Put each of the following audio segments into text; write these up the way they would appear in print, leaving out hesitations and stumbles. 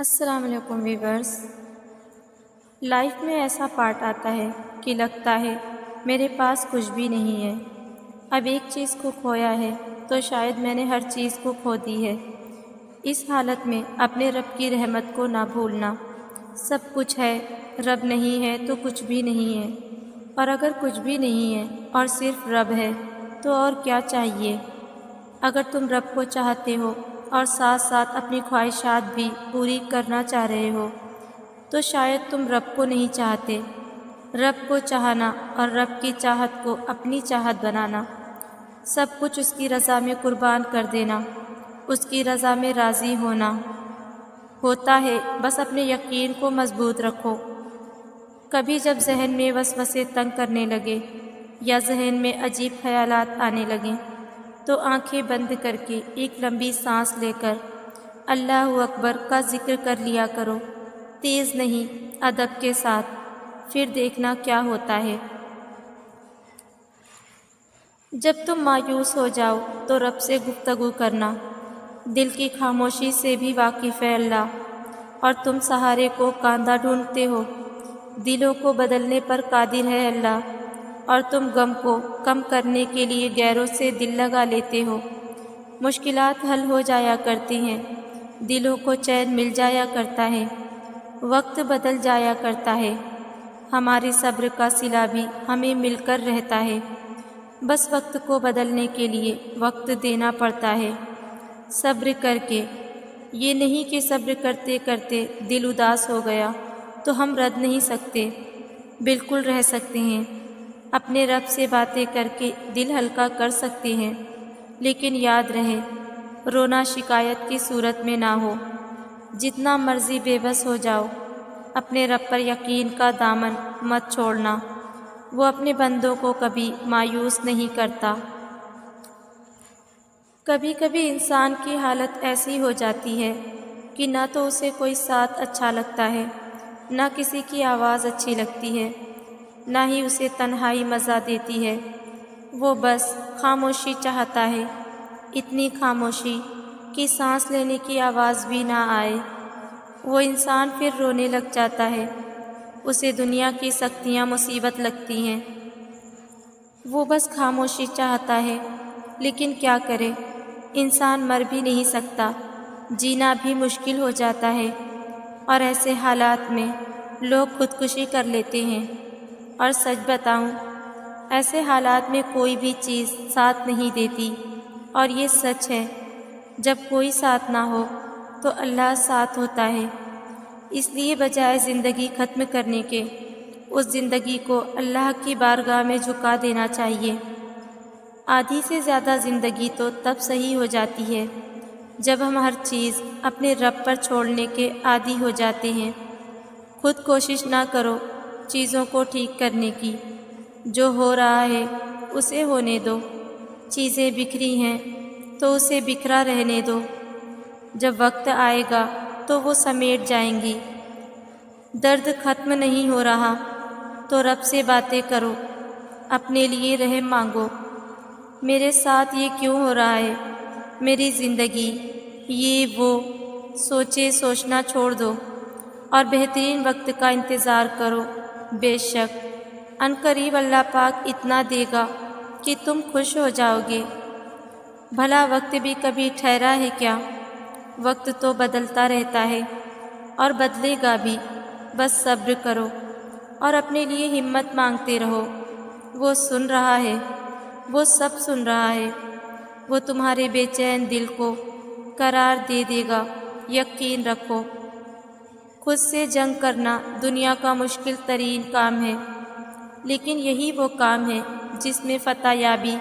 السلام علیکم viewers. Life میں ایسا پارٹ آتا ہے کہ لگتا ہے میرے پاس کچھ بھی نہیں ہے، اب ایک چیز کو کھویا ہے تو شاید میں نے ہر چیز کو کھو دی ہے۔ اس حالت میں اپنے رب کی رحمت کو نہ بھولنا۔ سب کچھ ہے، رب نہیں ہے تو کچھ بھی نہیں ہے، اور اگر کچھ بھی نہیں ہے اور صرف رب ہے تو اور کیا چاہیے۔ اگر تم رب کو چاہتے ہو اور ساتھ ساتھ اپنی خواہشات بھی پوری کرنا چاہ رہے ہو تو شاید تم رب کو نہیں چاہتے۔ رب کو چاہنا اور رب کی چاہت کو اپنی چاہت بنانا، سب کچھ اس کی رضا میں قربان کر دینا، اس کی رضا میں راضی ہونا ہوتا ہے۔ بس اپنے یقین کو مضبوط رکھو۔ کبھی جب ذہن میں وسوسے تنگ کرنے لگے یا ذہن میں عجیب خیالات آنے لگیں تو آنکھیں بند کر کے ایک لمبی سانس لے کر اللہ اکبر کا ذکر کر لیا کرو، تیز نہیں، ادب کے ساتھ، پھر دیکھنا کیا ہوتا ہے۔ جب تم مایوس ہو جاؤ تو رب سے گفتگو کرنا، دل کی خاموشی سے بھی واقف ہے اللہ، اور تم سہارے کو کاندھا ڈھونڈتے ہو، دلوں کو بدلنے پر قادر ہے اللہ، اور تم غم کو کم کرنے کے لیے غیروں سے دل لگا لیتے ہو۔ مشکلات حل ہو جایا کرتی ہیں، دلوں کو چین مل جایا کرتا ہے، وقت بدل جایا کرتا ہے، ہمارے صبر کا صلہ بھی ہمیں مل کر رہتا ہے، بس وقت کو بدلنے کے لیے وقت دینا پڑتا ہے۔ صبر کر کے، یہ نہیں کہ صبر کرتے کرتے دل اداس ہو گیا تو ہم رد نہیں سکتے، بالکل رہ سکتے ہیں، اپنے رب سے باتیں کر کے دل ہلکا کر سکتے ہیں، لیکن یاد رہے رونا شکایت کی صورت میں نہ ہو۔ جتنا مرضی بے بس ہو جاؤ، اپنے رب پر یقین کا دامن مت چھوڑنا، وہ اپنے بندوں کو کبھی مایوس نہیں کرتا۔ کبھی کبھی انسان کی حالت ایسی ہو جاتی ہے کہ نہ تو اسے کوئی ساتھ اچھا لگتا ہے، نہ کسی کی آواز اچھی لگتی ہے، نہ ہی اسے تنہائی مزہ دیتی ہے، وہ بس خاموشی چاہتا ہے، اتنی خاموشی کہ سانس لینے کی آواز بھی نہ آئے۔ وہ انسان پھر رونے لگ جاتا ہے، اسے دنیا کی سختیاں مصیبت لگتی ہیں، وہ بس خاموشی چاہتا ہے، لیکن کیا کرے، انسان مر بھی نہیں سکتا، جینا بھی مشکل ہو جاتا ہے، اور ایسے حالات میں لوگ خودکشی کر لیتے ہیں۔ اور سچ بتاؤں، ایسے حالات میں کوئی بھی چیز ساتھ نہیں دیتی، اور یہ سچ ہے، جب کوئی ساتھ نہ ہو تو اللہ ساتھ ہوتا ہے۔ اس لیے بجائے زندگی ختم کرنے کے، اس زندگی کو اللہ کی بارگاہ میں جھکا دینا چاہیے۔ آدھی سے زیادہ زندگی تو تب صحیح ہو جاتی ہے جب ہم ہر چیز اپنے رب پر چھوڑنے کے عادی ہو جاتے ہیں۔ خود کوشش نہ کرو چیزوں کو ٹھیک کرنے کی، جو ہو رہا ہے اسے ہونے دو، چیزیں بکھری ہیں تو اسے بکھرا رہنے دو، جب وقت آئے گا تو وہ سمیٹ جائیں گی۔ درد ختم نہیں ہو رہا تو رب سے باتیں کرو، اپنے لیے رحم مانگو، میرے ساتھ یہ کیوں ہو رہا ہے، میری زندگی یہ وہ، سوچنا چھوڑ دو اور بہترین وقت کا انتظار کرو۔ بے شک عنقریب اللہ پاک اتنا دے گا کہ تم خوش ہو جاؤ گے۔ بھلا وقت بھی کبھی ٹھہرا ہے کیا؟ وقت تو بدلتا رہتا ہے اور بدلے گا بھی، بس صبر کرو اور اپنے لیے ہمت مانگتے رہو۔ وہ سن رہا ہے، وہ سب سن رہا ہے، وہ تمہارے بے چین دل کو قرار دے دے گا، یقین رکھو۔ خود سے جنگ کرنا دنیا کا مشکل ترین کام ہے، لیکن یہی وہ کام ہے جس میں فتح یابی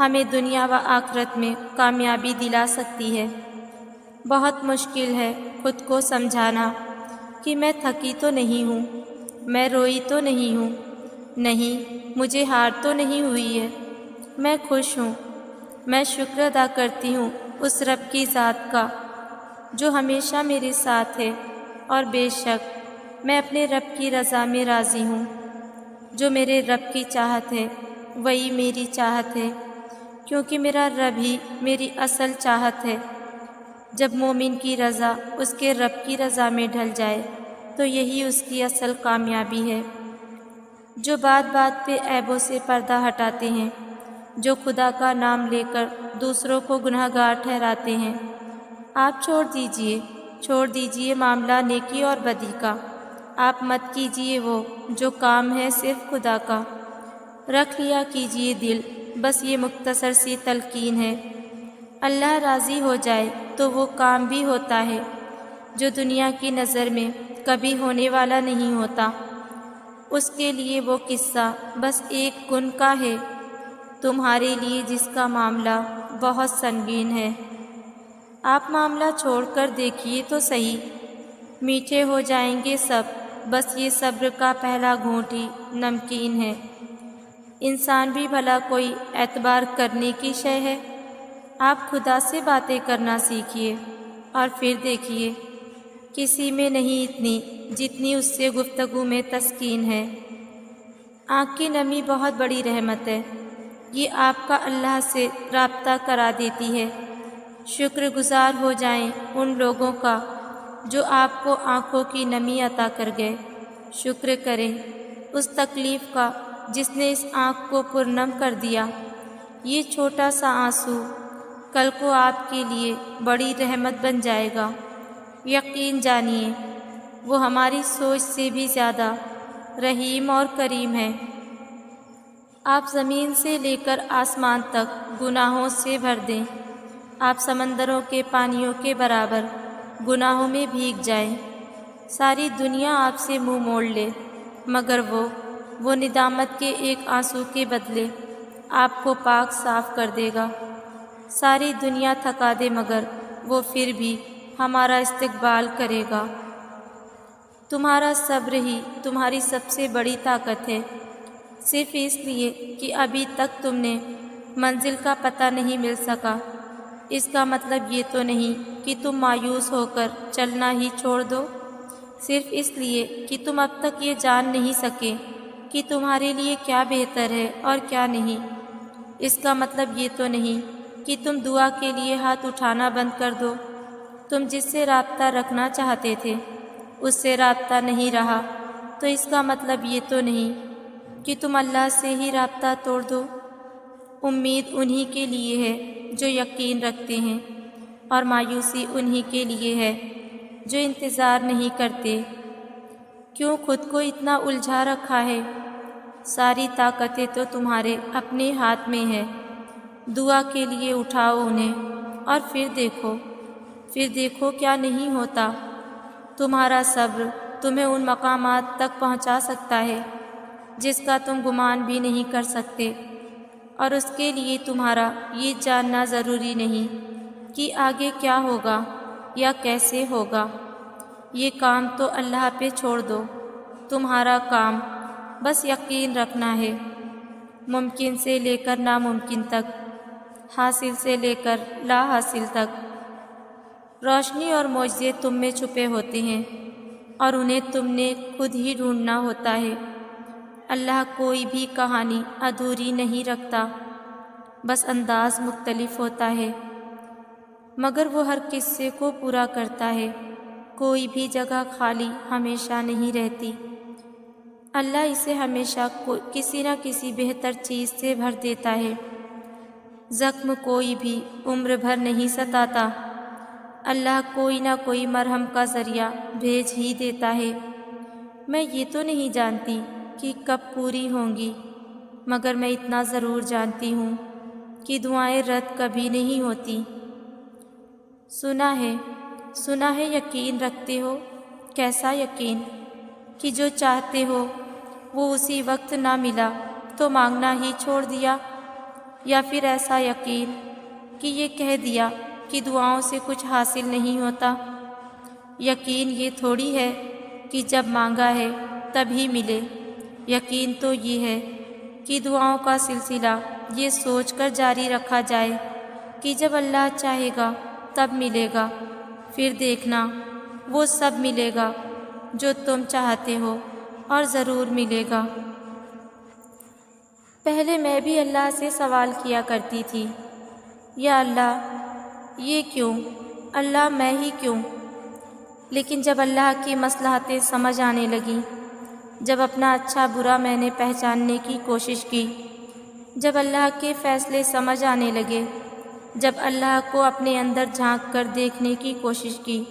ہمیں دنیا و آخرت میں کامیابی دلا سکتی ہے۔ بہت مشکل ہے خود کو سمجھانا کہ میں تھکی تو نہیں ہوں، میں روئی تو نہیں ہوں، نہیں مجھے ہار تو نہیں ہوئی ہے، میں خوش ہوں، میں شکر ادا کرتی ہوں اس رب کی ذات کا جو ہمیشہ میرے ساتھ ہے، اور بے شک میں اپنے رب کی رضا میں راضی ہوں۔ جو میرے رب کی چاہت ہے وہی میری چاہت ہے، کیونکہ میرا رب ہی میری اصل چاہت ہے۔ جب مومن کی رضا اس کے رب کی رضا میں ڈھل جائے تو یہی اس کی اصل کامیابی ہے۔ جو بات بات پہ عیبوں سے پردہ ہٹاتے ہیں، جو خدا کا نام لے کر دوسروں کو گنہگار ٹھہراتے ہیں، آپ چھوڑ دیجئے معاملہ نیکی اور بدی کا۔ آپ مت کیجئے وہ جو کام ہے صرف خدا کا۔ رکھ لیا کیجئے دل، بس یہ مختصر سی تلقین ہے۔ اللہ راضی ہو جائے تو وہ کام بھی ہوتا ہے جو دنیا کی نظر میں کبھی ہونے والا نہیں ہوتا۔ اس کے لیے وہ قصہ بس ایک گن کا ہے، تمہارے لیے جس کا معاملہ بہت سنگین ہے۔ آپ معاملہ چھوڑ کر دیکھیے تو صحیح، میٹھے ہو جائیں گے سب، بس یہ صبر کا پہلا گھونٹ ہی نمکین ہے۔ انسان بھی بھلا کوئی اعتبار کرنے کی شے ہے؟ آپ خدا سے باتیں کرنا سیکھیے اور پھر دیکھیے، کسی میں نہیں اتنی جتنی اس سے گفتگو میں تسکین ہے۔ آنکھ کی نمی بہت بڑی رحمت ہے، یہ آپ کا اللہ سے رابطہ کرا دیتی ہے۔ شکر گزار ہو جائیں ان لوگوں کا جو آپ کو آنکھوں کی نمی عطا کر گئے۔ شکر کریں اس تکلیف کا جس نے اس آنکھ کو پرنم کر دیا۔ یہ چھوٹا سا آنسو کل کو آپ کے لیے بڑی رحمت بن جائے گا۔ یقین جانیے وہ ہماری سوچ سے بھی زیادہ رحیم اور کریم ہے۔ آپ زمین سے لے کر آسمان تک گناہوں سے بھر دیں، آپ سمندروں کے پانیوں کے برابر گناہوں میں بھیگ جائیں، ساری دنیا آپ سے منہ موڑ لے مگر وہ ندامت کے ایک آنسو کے بدلے آپ کو پاک صاف کر دے گا۔ ساری دنیا تھکا دے مگر وہ پھر بھی ہمارا استقبال کرے گا۔ تمہارا صبر ہی تمہاری سب سے بڑی طاقت ہے، صرف اس لیے کہ ابھی تک تم نے منزل کا پتہ نہیں مل سکا، اس کا مطلب یہ تو نہیں کہ تم مایوس ہو کر چلنا ہی چھوڑ دو، صرف اس لیے کہ تم اب تک یہ جان نہیں سکے کہ تمہارے لیے کیا بہتر ہے اور کیا نہیں۔ اس کا مطلب یہ تو نہیں کہ تم دعا کے لیے ہاتھ اٹھانا بند کر دو۔ تم جس سے رابطہ رکھنا چاہتے تھے اس سے رابطہ نہیں رہا تو اس کا مطلب یہ تو نہیں کہ تم اللہ سے ہی رابطہ توڑ دو۔ امید انہی کے لیے ہے جو یقین رکھتے ہیں، اور مایوسی انہی کے لیے ہے جو انتظار نہیں کرتے۔ کیوں خود کو اتنا الجھا رکھا ہے؟ ساری طاقتیں تو تمہارے اپنے ہاتھ میں ہے۔ دعا کے لیے اٹھاؤ انہیں اور پھر دیکھو کیا نہیں ہوتا۔ تمہارا صبر تمہیں ان مقامات تک پہنچا سکتا ہے جس کا تم گمان بھی نہیں کر سکتے، اور اس کے لیے تمہارا یہ جاننا ضروری نہیں کہ آگے کیا ہوگا یا کیسے ہوگا۔ یہ کام تو اللہ پہ چھوڑ دو، تمہارا کام بس یقین رکھنا ہے۔ ممکن سے لے کر ناممکن تک، حاصل سے لے کر لا حاصل تک، روشنی اور معجزے تم میں چھپے ہوتے ہیں اور انہیں تم نے خود ہی ڈھونڈنا ہوتا ہے۔ اللہ کوئی بھی کہانی ادھوری نہیں رکھتا، بس انداز مختلف ہوتا ہے، مگر وہ ہر قصے کو پورا کرتا ہے۔ کوئی بھی جگہ خالی ہمیشہ نہیں رہتی، اللہ اسے ہمیشہ کسی نہ کسی بہتر چیز سے بھر دیتا ہے۔ زخم کوئی بھی عمر بھر نہیں ستاتا، اللہ کوئی نہ کوئی مرہم کا ذریعہ بھیج ہی دیتا ہے۔ میں یہ تو نہیں جانتی کہ کب پوری ہوں گی، مگر میں اتنا ضرور جانتی ہوں کہ دعائیں رد کبھی نہیں ہوتی۔ سنا ہے یقین رکھتے ہو، کیسا یقین کہ جو چاہتے ہو وہ اسی وقت نہ ملا تو مانگنا ہی چھوڑ دیا، یا پھر ایسا یقین کہ یہ کہہ دیا کہ دعاؤں سے کچھ حاصل نہیں ہوتا۔ یقین یہ تھوڑی ہے کہ جب مانگا ہے تبھی ملے، یقین تو یہ ہے کہ دعاؤں کا سلسلہ یہ سوچ کر جاری رکھا جائے کہ جب اللہ چاہے گا تب ملے گا، پھر دیکھنا وہ سب ملے گا جو تم چاہتے ہو، اور ضرور ملے گا۔ پہلے میں بھی اللہ سے سوال کیا کرتی تھی، یا اللہ یہ کیوں؟ اللہ میں ہی کیوں؟ لیکن جب اللہ کی مصلحتیں سمجھ آنے لگیں، جب اپنا اچھا برا میں نے پہچاننے کی کوشش کی، جب اللہ کے فیصلے سمجھ آنے لگے، جب اللہ کو اپنے اندر جھانک کر دیکھنے کی کوشش کی،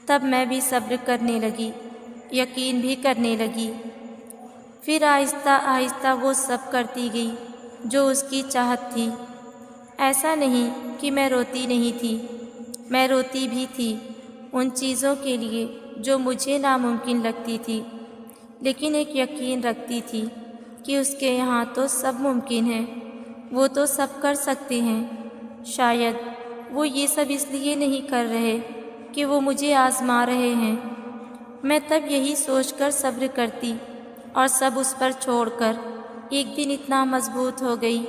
تب میں بھی صبر کرنے لگی، یقین بھی کرنے لگی۔ پھر آہستہ آہستہ وہ سب کرتی گئی جو اس کی چاہت تھی۔ ایسا نہیں کہ میں روتی نہیں تھی، میں روتی بھی تھی ان چیزوں کے لیے جو مجھے ناممکن لگتی تھی، لیکن ایک یقین رکھتی تھی کہ اس کے یہاں تو سب ممکن ہے، وہ تو سب کر سکتے ہیں۔ شاید وہ یہ سب اس لیے نہیں کر رہے کہ وہ مجھے آزما رہے ہیں۔ میں تب یہی سوچ کر صبر کرتی اور سب اس پر چھوڑ کر ایک دن اتنا مضبوط ہو گئی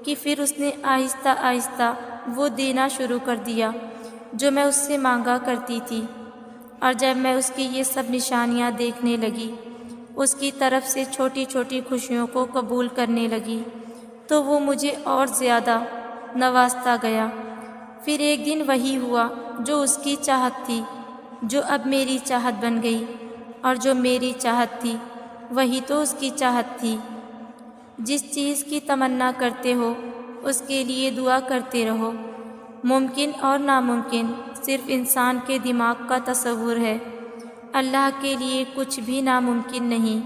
کہ پھر اس نے آہستہ آہستہ وہ دینا شروع کر دیا جو میں اس سے مانگا کرتی تھی۔ اور جب میں اس کی یہ سب نشانیاں دیکھنے لگی، اس کی طرف سے چھوٹی چھوٹی خوشیوں کو قبول کرنے لگی، تو وہ مجھے اور زیادہ نوازتا گیا۔ پھر ایک دن وہی ہوا جو اس کی چاہت تھی، جو اب میری چاہت بن گئی، اور جو میری چاہت تھی وہی تو اس کی چاہت تھی۔ جس چیز کی تمنا کرتے ہو اس کے لیے دعا کرتے رہو۔ ممکن اور ناممکن صرف انسان کے دماغ کا تصور ہے، اللہ کے لیے کچھ بھی ناممکن نہیں۔